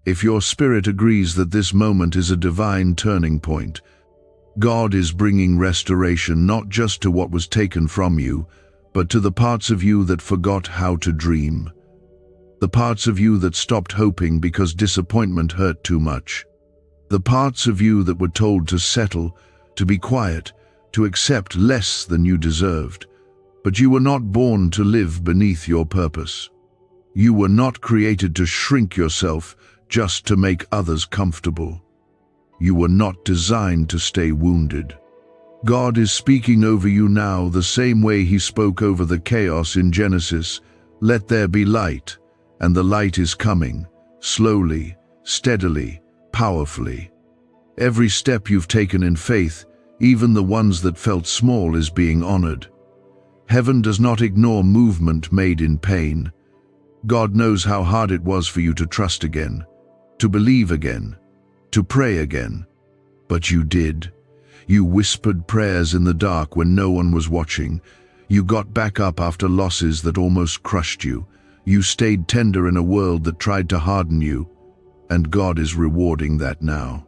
A: if your spirit agrees that this moment is a divine turning point. God is bringing restoration not just to what was taken from you, but to the parts of you that forgot how to dream. The parts of you that stopped hoping because disappointment hurt too much. The parts of you that were told to settle, to be quiet, to accept less than you deserved. But you were not born to live beneath your purpose. You were not created to shrink yourself just to make others comfortable. You were not designed to stay wounded. God is speaking over you now the same way He spoke over the chaos in Genesis. Let there be light, and the light is coming, slowly, steadily, powerfully. Every step you've taken in faith, even the ones that felt small, is being honored. Heaven does not ignore movement made in pain. God knows how hard it was for you to trust again, to believe again, to pray again. But you did. You whispered prayers in the dark when no one was watching. You got back up after losses that almost crushed you. You stayed tender in a world that tried to harden you. And God is rewarding that now.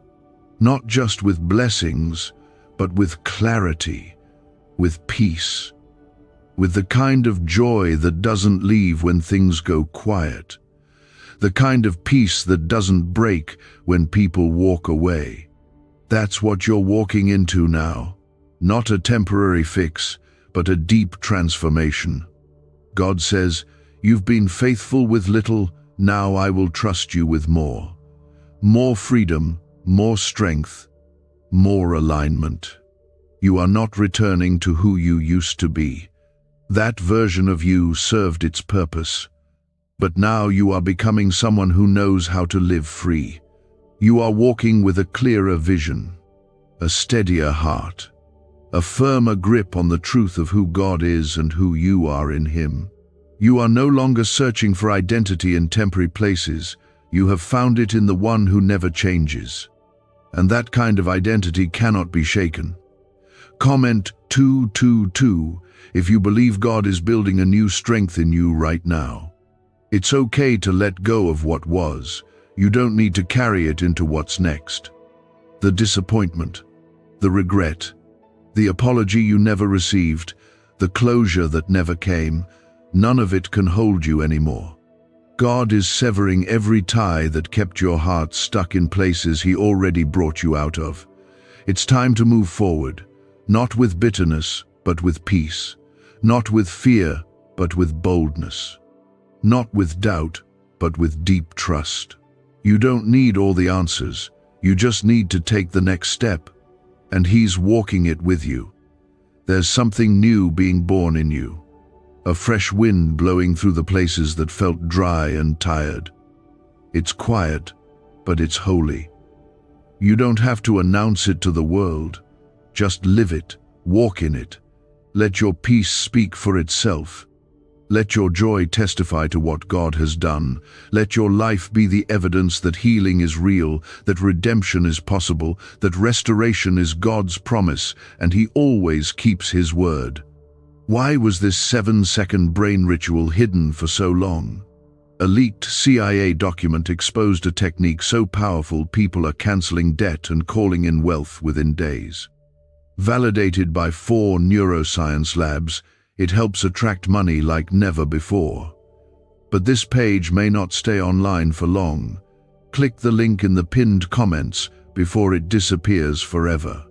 A: Not just with blessings, but with clarity, with peace, with the kind of joy that doesn't leave when things go quiet. The kind of peace that doesn't break when people walk away. That's what you're walking into now. Not a temporary fix, but a deep transformation. God says, "You've been faithful with little, now I will trust you with more." More freedom, more strength, more alignment. You are not returning to who you used to be. That version of you served its purpose. But now you are becoming someone who knows how to live free. You are walking with a clearer vision, a steadier heart, a firmer grip on the truth of who God is and who you are in Him. You are no longer searching for identity in temporary places. You have found it in the one who never changes. And that kind of identity cannot be shaken. Comment 222 if you believe God is building a new strength in you right now. It's okay to let go of what was. You don't need to carry it into what's next. The disappointment, the regret, the apology you never received, the closure that never came, none of it can hold you anymore. God is severing every tie that kept your heart stuck in places He already brought you out of. It's time to move forward, not with bitterness, but with peace, not with fear, but with boldness, not with doubt, but with deep trust. You don't need all the answers, you just need to take the next step, and He's walking it with you. There's something new being born in you. A fresh wind blowing through the places that felt dry and tired. It's quiet, but it's holy. You don't have to announce it to the world. Just live it, walk in it. Let your peace speak for itself. Let your joy testify to what God has done. Let your life be the evidence that healing is real, that redemption is possible, that restoration is God's promise, and He always keeps His word. Why was this 7-second brain ritual hidden for so long? A leaked CIA document exposed a technique so powerful people are canceling debt and calling in wealth within days. Validated by 4 neuroscience labs, it helps attract money like never before. But this page may not stay online for long. Click the link in the pinned comments before it disappears forever.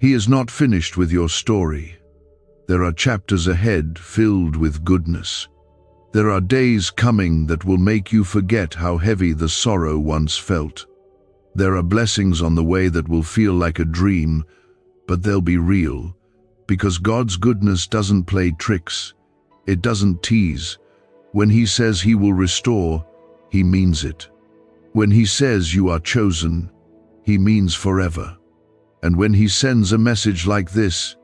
A: He is not finished with your story. There are chapters ahead filled with goodness. There are days coming that will make you forget how heavy the sorrow once felt. There are blessings on the way that will feel like a dream, but they'll be real, because God's goodness doesn't play tricks. It doesn't tease. When He says He will restore, He means it. When He says you are chosen, He means forever. And when He sends a message like this,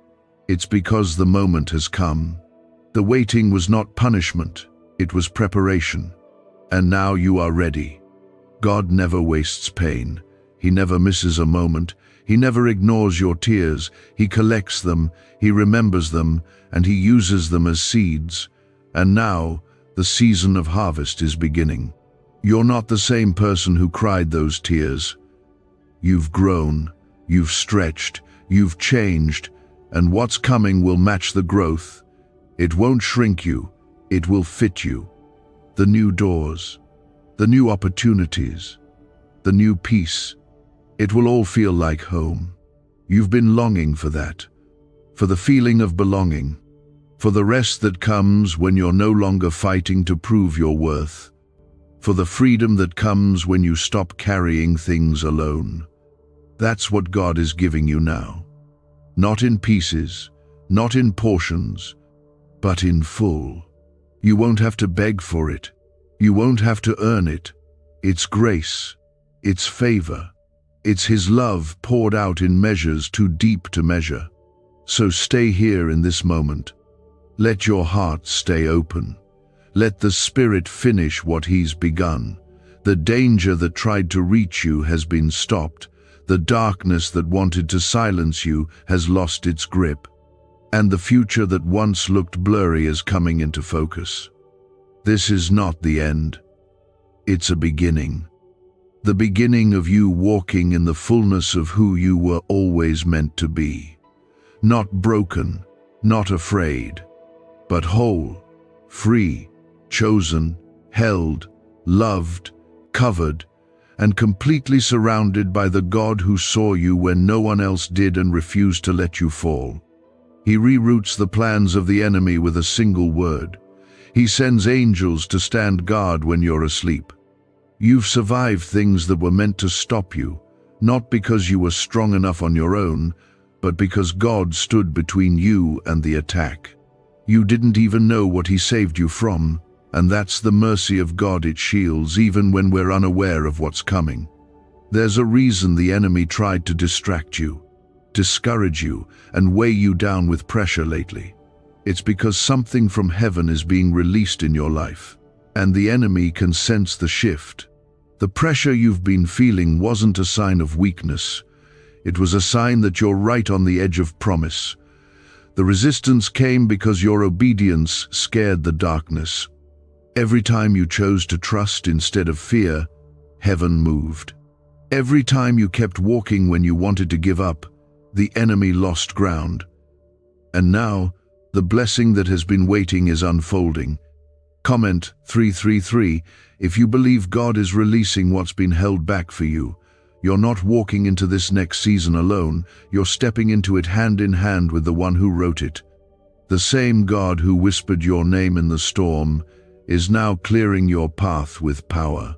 A: it's because the moment has come. The waiting was not punishment, it was preparation. And now you are ready. God never wastes pain. He never misses a moment. He never ignores your tears. He collects them, He remembers them, and He uses them as seeds. And now, the season of harvest is beginning. You're not the same person who cried those tears. You've grown, you've stretched, you've changed, and what's coming will match the growth. It won't shrink you, it will fit you. The new doors, the new opportunities, the new peace. It will all feel like home. You've been longing for that, for the feeling of belonging, for the rest that comes when you're no longer fighting to prove your worth, for the freedom that comes when you stop carrying things alone. That's what God is giving you now. Not in pieces, not in portions, but in full. You won't have to beg for it. You won't have to earn it. It's grace. It's favor. It's His love poured out in measures too deep to measure. So stay here in this moment. Let your heart stay open. Let the Spirit finish what He's begun. The danger that tried to reach you has been stopped. The darkness that wanted to silence you has lost its grip, and the future that once looked blurry is coming into focus. This is not the end. It's a beginning. The beginning of you walking in the fullness of who you were always meant to be. Not broken, not afraid, but whole, free, chosen, held, loved, covered, and completely surrounded by the God who saw you when no one else did and refused to let you fall. He reroutes the plans of the enemy with a single word. He sends angels to stand guard when you're asleep. You've survived things that were meant to stop you, not because you were strong enough on your own, but because God stood between you and the attack. You didn't even know what He saved you from, and that's the mercy of God. It shields even when we're unaware of what's coming. There's a reason the enemy tried to distract you, discourage you, and weigh you down with pressure lately. It's because something from heaven is being released in your life, and the enemy can sense the shift. The pressure you've been feeling wasn't a sign of weakness. It was a sign that you're right on the edge of promise. The resistance came because your obedience scared the darkness. Every time you chose to trust instead of fear, heaven moved. Every time you kept walking when you wanted to give up, the enemy lost ground. And now, the blessing that has been waiting is unfolding. Comment 333, if you believe God is releasing what's been held back for you. You're not walking into this next season alone, you're stepping into it hand in hand with the one who wrote it. The same God who whispered your name in the storm is now clearing your path with power.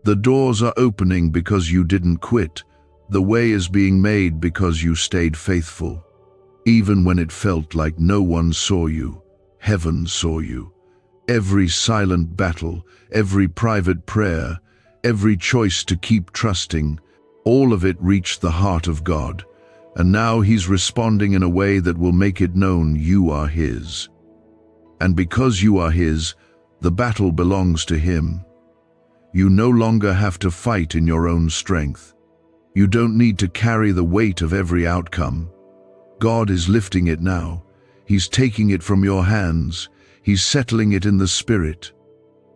A: The doors are opening because you didn't quit. The way is being made because you stayed faithful. Even when it felt like no one saw you, heaven saw you. Every silent battle, every private prayer, every choice to keep trusting, all of it reached the heart of God. And now He's responding in a way that will make it known you are His. And because you are His, the battle belongs to Him. You no longer have to fight in your own strength. You don't need to carry the weight of every outcome. God is lifting it now. He's taking it from your hands. He's settling it in the spirit.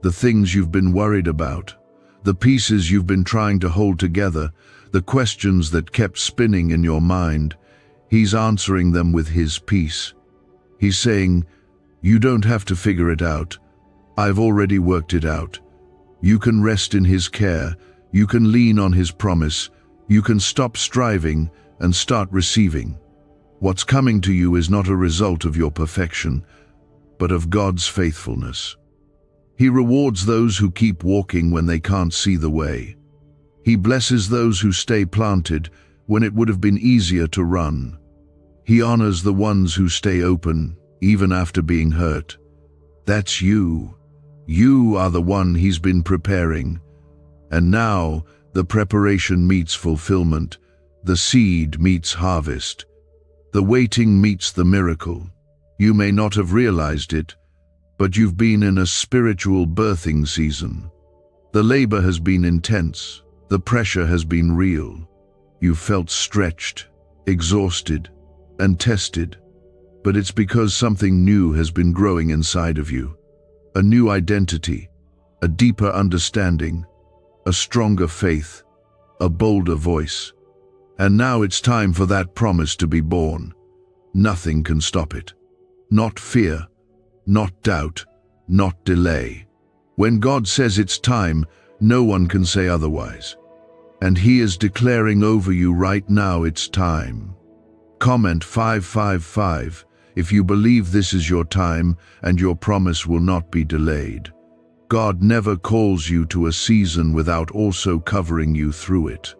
A: The things you've been worried about, the pieces you've been trying to hold together, the questions that kept spinning in your mind, He's answering them with His peace. He's saying, you don't have to figure it out. I've already worked it out. You can rest in His care. You can lean on His promise. You can stop striving and start receiving. What's coming to you is not a result of your perfection, but of God's faithfulness. He rewards those who keep walking when they can't see the way. He blesses those who stay planted when it would have been easier to run. He honors the ones who stay open, even after being hurt. That's you. You are the one He's been preparing. And now, the preparation meets fulfillment. The seed meets harvest. The waiting meets the miracle. You may not have realized it, but you've been in a spiritual birthing season. The labor has been intense. The pressure has been real. You've felt stretched, exhausted, and tested. But it's because something new has been growing inside of you. A new identity, a deeper understanding, a stronger faith, a bolder voice. And now it's time for that promise to be born. Nothing can stop it. Not fear, not doubt, not delay. When God says it's time, no one can say otherwise. And He is declaring over you right now it's time. Comment 555 if you believe this is your time and your promise will not be delayed. God never calls you to a season without also covering you through it.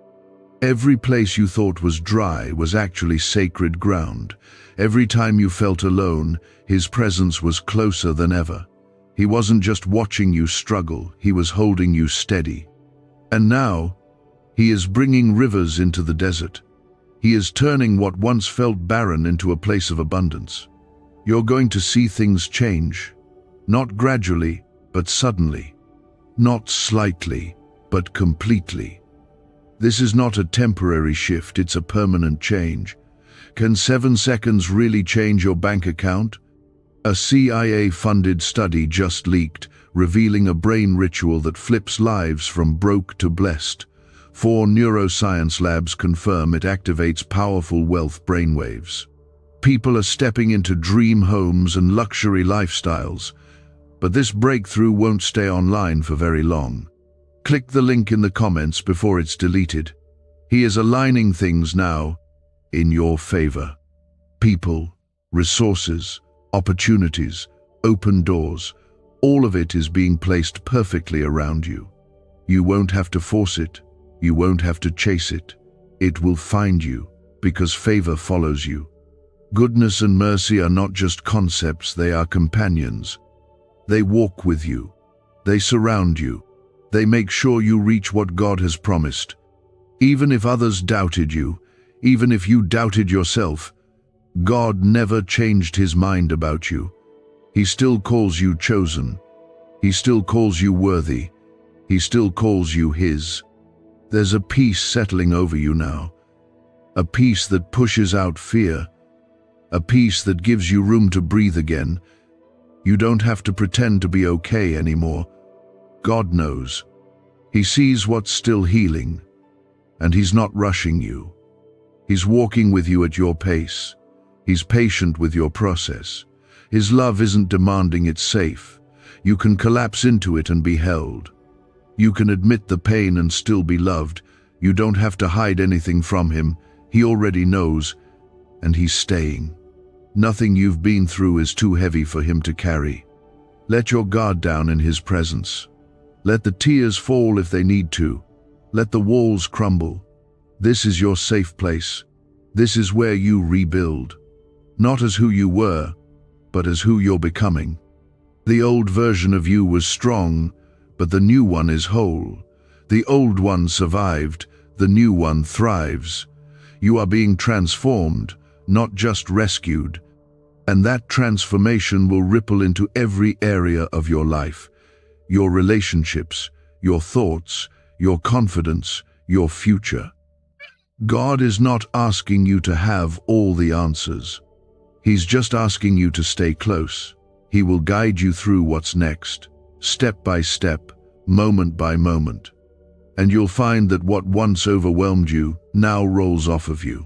A: Every place you thought was dry was actually sacred ground. Every time you felt alone, His presence was closer than ever. He wasn't just watching you struggle, He was holding you steady. And now, He is bringing rivers into the desert. He is turning what once felt barren into a place of abundance. You're going to see things change, not gradually, but suddenly. Not slightly, but completely. This is not a temporary shift, it's a permanent change. Can 7 seconds really change your bank account? A CIA-funded study just leaked, revealing a brain ritual that flips lives from broke to blessed. 4 neuroscience labs confirm it activates powerful wealth brainwaves. People are stepping into dream homes and luxury lifestyles, but this breakthrough won't stay online for very long. Click the link in the comments before it's deleted. He is aligning things now in your favor. People, resources, opportunities, open doors, all of it is being placed perfectly around you. You won't have to force it. You won't have to chase it. It will find you because favor follows you. Goodness and mercy are not just concepts, they are companions. They walk with you. They surround you. They make sure you reach what God has promised. Even if others doubted you, even if you doubted yourself, God never changed his mind about you. He still calls you chosen. He still calls you worthy. He still calls you his. There's a peace settling over you now. A peace that pushes out fear. A peace that gives you room to breathe again. You don't have to pretend to be okay anymore. God knows. He sees what's still healing, and he's not rushing you. He's walking with you at your pace. He's patient with your process. His love isn't demanding, it's safe. You can collapse into it and be held. You can admit the pain and still be loved. You don't have to hide anything from him. He already knows, and he's staying. Nothing you've been through is too heavy for him to carry. Let your guard down in his presence. Let the tears fall if they need to. Let the walls crumble. This is your safe place. This is where you rebuild. Not as who you were, but as who you're becoming. The old version of you was strong, but the new one is whole. The old one survived, the new one thrives. You are being transformed, not just rescued. And that transformation will ripple into every area of your life. Your relationships, your thoughts, your confidence, your future. God is not asking you to have all the answers. He's just asking you to stay close. He will guide you through what's next, step by step, moment by moment. And you'll find that what once overwhelmed you now rolls off of you.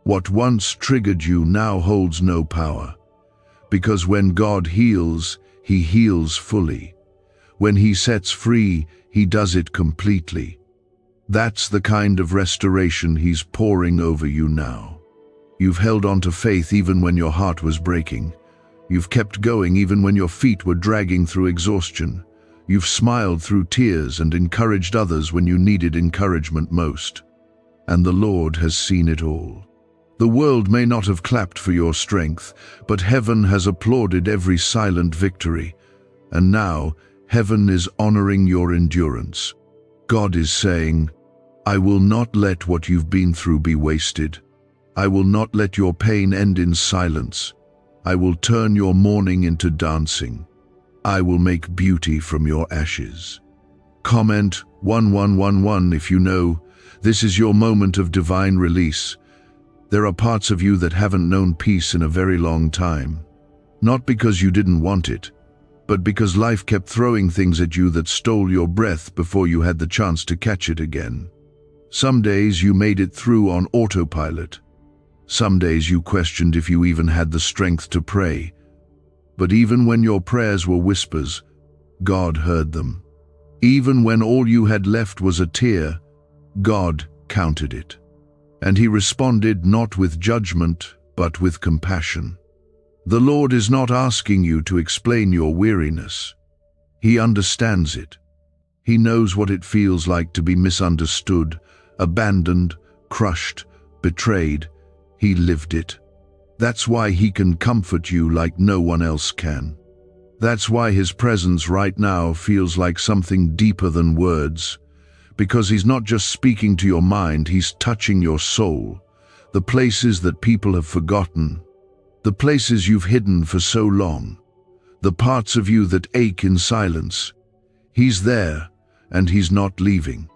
A: What once triggered you now holds no power. Because when God heals, he heals fully. When he sets free, he does it completely. That's the kind of restoration he's pouring over you now. You've held on to faith even when your heart was breaking. You've kept going even when your feet were dragging through exhaustion. You've smiled through tears and encouraged others when you needed encouragement most. And the Lord has seen it all. The world may not have clapped for your strength, but heaven has applauded every silent victory. And now, heaven is honoring your endurance. God is saying, I will not let what you've been through be wasted. I will not let your pain end in silence. I will turn your mourning into dancing. I will make beauty from your ashes. Comment 1111 if you know this is your moment of divine release. There are parts of you that haven't known peace in a very long time. Not because you didn't want it, but because life kept throwing things at you that stole your breath before you had the chance to catch it again. Some days you made it through on autopilot. Some days you questioned if you even had the strength to pray. But even when your prayers were whispers, God heard them. Even when all you had left was a tear, God counted it. And he responded not with judgment, but with compassion. The Lord is not asking you to explain your weariness. He understands it. He knows what it feels like to be misunderstood, abandoned, crushed, betrayed. He lived it. That's why he can comfort you like no one else can. That's why his presence right now feels like something deeper than words. Because he's not just speaking to your mind, he's touching your soul. The places that people have forgotten. The places you've hidden for so long. The parts of you that ache in silence. He's there, and he's not leaving.